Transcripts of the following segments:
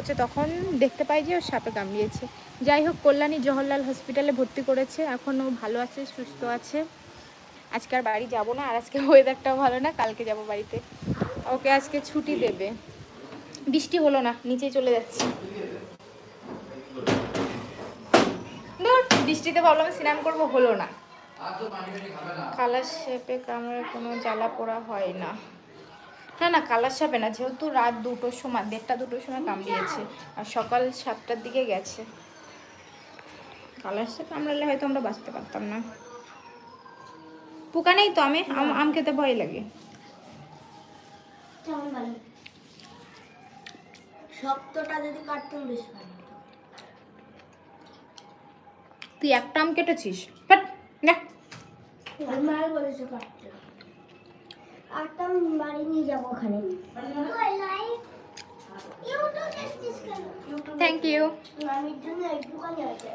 করছে তখন দেখতে পাই যে ওর সাপে কামড়িয়েছে। যাই হোক, কল্যাণী জওহরলাল হসপিটালে ভর্তি করেছে, এখন ও ভালো আছে, সুস্থ আছে। আজকে আর বাড়ি যাব না, আর আজকে ওয়েদারটাও ভালো না, কালকে যাব বাড়িতে। ওকে আজকে ছুটি দেবে। বৃষ্টি হলো না, নিচেই চলে যাচ্ছি। বৃষ্টিতে ভাবলাম স্নান করবো, হলো না। কালার শেপে কামড়ে কোনো জ্বালা পোড়া হয় না। না না, কালার সাপে না, যেহেতু রাত 2টোর সময়, 1:30-2টোর সময় কামড়িয়েছে আর সকাল 7টার দিকে গেছে। কালার সাপ কামড়ালে হয়তো আমরা বাঁচতে পারতাম না। পোকা নেই তো, আম খেতে ভয় লাগে। শক্তটা যদি কাটতাম বেশ ভালো। তুই একটা আম কেটেছিস? মার বলেছে কাটতে। আটটা বাড়ি নিয়ে যাবো ওখানে। Thank you. মামির জন্য একটুখানি আছে।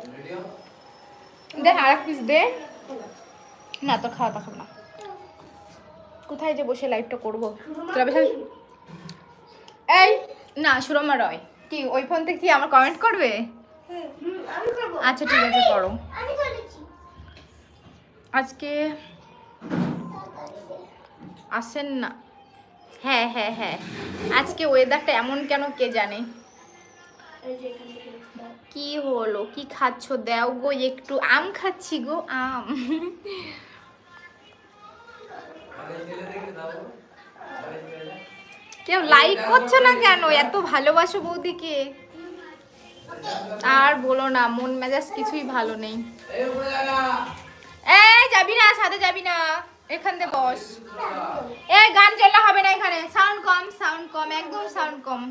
দে আর এক পিস দে। না তো খাওয়া খাবো না। কোথায় যে বসে লাইভটা করবো? এই না, সুরমা রয় কি ওই ফোন থেকে কি আমার কমেন্ট করবে? আচ্ছা ঠিক আছে, করো। আজকে আসেন না। হ্যাঁ হ্যাঁ হ্যাঁ, আজকে ওয়েদারটা এমন কেন কে জানে। কি হলো, কি খাচ্ছ? দাও গো একটু। আম খাচ্ছি গো, আম। কেউ লাইক করছে না কেন? এত ভালোবাসো বৌদিকে। আর বলো না, মন মেজাজ কিছুই ভালো নেই। এই যাবি না, সাথে যাবি না, এখান থেকে বস। এই গান চলা হবে না এখানে, সাউন্ড কম, সাউন্ড কম, একদম সাউন্ড কম।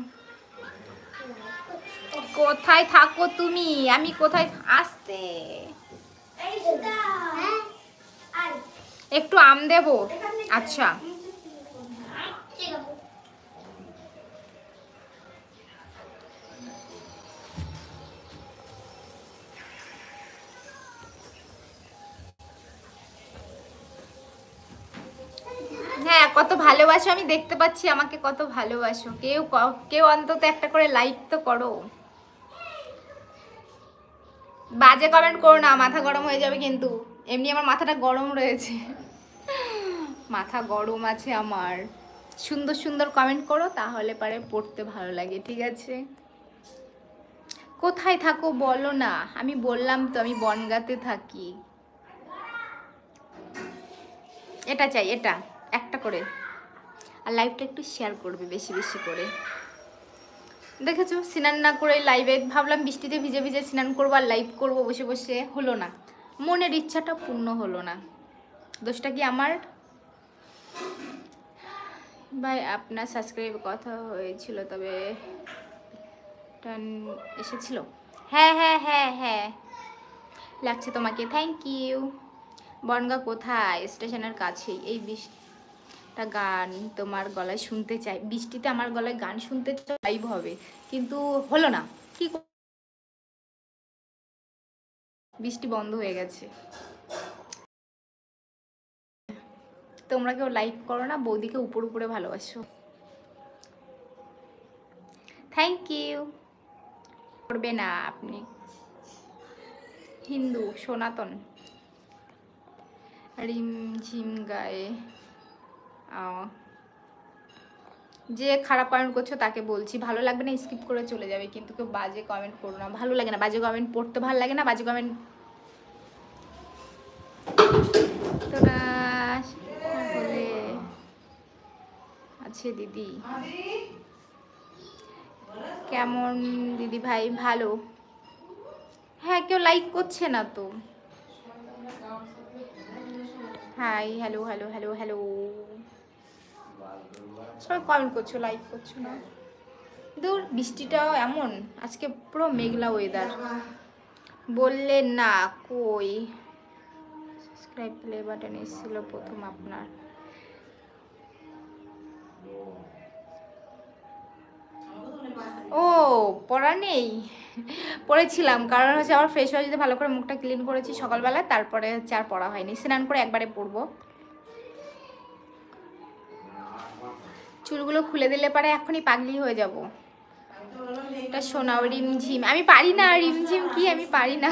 কোথায় থাকো তুমি? আমি কোথায়? আসতে একটু আম দেবো? আচ্ছা হ্যাঁ, কত ভালোবাসো আমি দেখতে পাচ্ছি, আমাকে কত ভালোবাসো। কেউ অন্তত একটা করে লাইক তো করো। বাজে কমেন্ট করো না, মাথা গরম হয়ে যাবে কিন্তু। এমনি আমার মাথাটা গরম রয়েছে, মাথা গরম আছে আমার। সুন্দর সুন্দর কমেন্ট করো, তাহলে পারে পড়তে ভালো লাগে, ঠিক আছে? কোথায় থাকো বলো না। আমি বললাম তো, আমি বনগাঁতে থাকি। এটা চাই, এটা একটা করে। আর লাইভটা একটু শেয়ার করবে বেশি বেশি করে। দেখেছো, স্নান না করে লাইভে ভাবলাম বৃষ্টিতে ভিজে ভিজে স্নান করবো আর লাইভ করবো বসে বসে, হলো না। মনের ইচ্ছাটা পূর্ণ হলো না। দোষটা কি আমার? ভাই আপনার সাবস্ক্রাইব কথা হয়েছিল, তবে টান এসেছিল। হ্যাঁ হ্যাঁ হ্যাঁ হ্যাঁ, লাগছে তোমাকে, থ্যাংক ইউ। বনগা কোথায়? স্টেশনের কাছেই। এই বৃষ্টিটা গান তোমার গলায় শুনতে চাই। বৃষ্টিতে আমার গলায় গান শুনতে চাই, লাইভ হবে, কিন্তু হলো না। কি বৃষ্টি বন্ধ হয়ে গেছে। তোমরা কেউ লাইক করো না, বৌদিকে উপর উপরে ভালোবাসো। Thank you. করবে না আপনি হিন্দু সনাতন। রিমঝিম গায়ে। যে খারাপ কমেন্ট করছো তাকে বলছি, ভালো লাগবে না স্কিপ করে চলে যাবে, কিন্তু কেউ বাজে কমেন্ট করো না, ভালো লাগে না। বাজে কমেন্ট পড়তে ভালো লাগে না, বাজে কমেন্ট। তোরা তাহলে আছে দিদি। কেমন দিদি ভাই? ভালো। হ্যাঁ, কেউ লাইক করছে না তো। Hi, hello hello hello hello, সবাই কমেন্ট করছো, লাইক করছো না। দূর, বৃষ্টিটাও এমন আজকে, পুরো মেঘলা ওয়েদার। বললে না কই? সাবস্ক্রাইব প্লে বাটন এসেছিল প্রথম আপনার। ও পড়া নেই, পড়েছিলাম, কারণ হচ্ছে আমার ফ্রেশ হয়ে যদি ভালো করে মুখটা ক্লিন করেছি সকালবেলা, তারপরে হচ্ছে আর পড়া হয়নি। স্নান করে একবারে পড়বো। চুলগুলো খুলে দিলে পারে এখনই পাগলি হয়ে যাব। এটা শোনাও রিমঝিম। আমি পারি না, রিমঝিম কি আমি পারি না।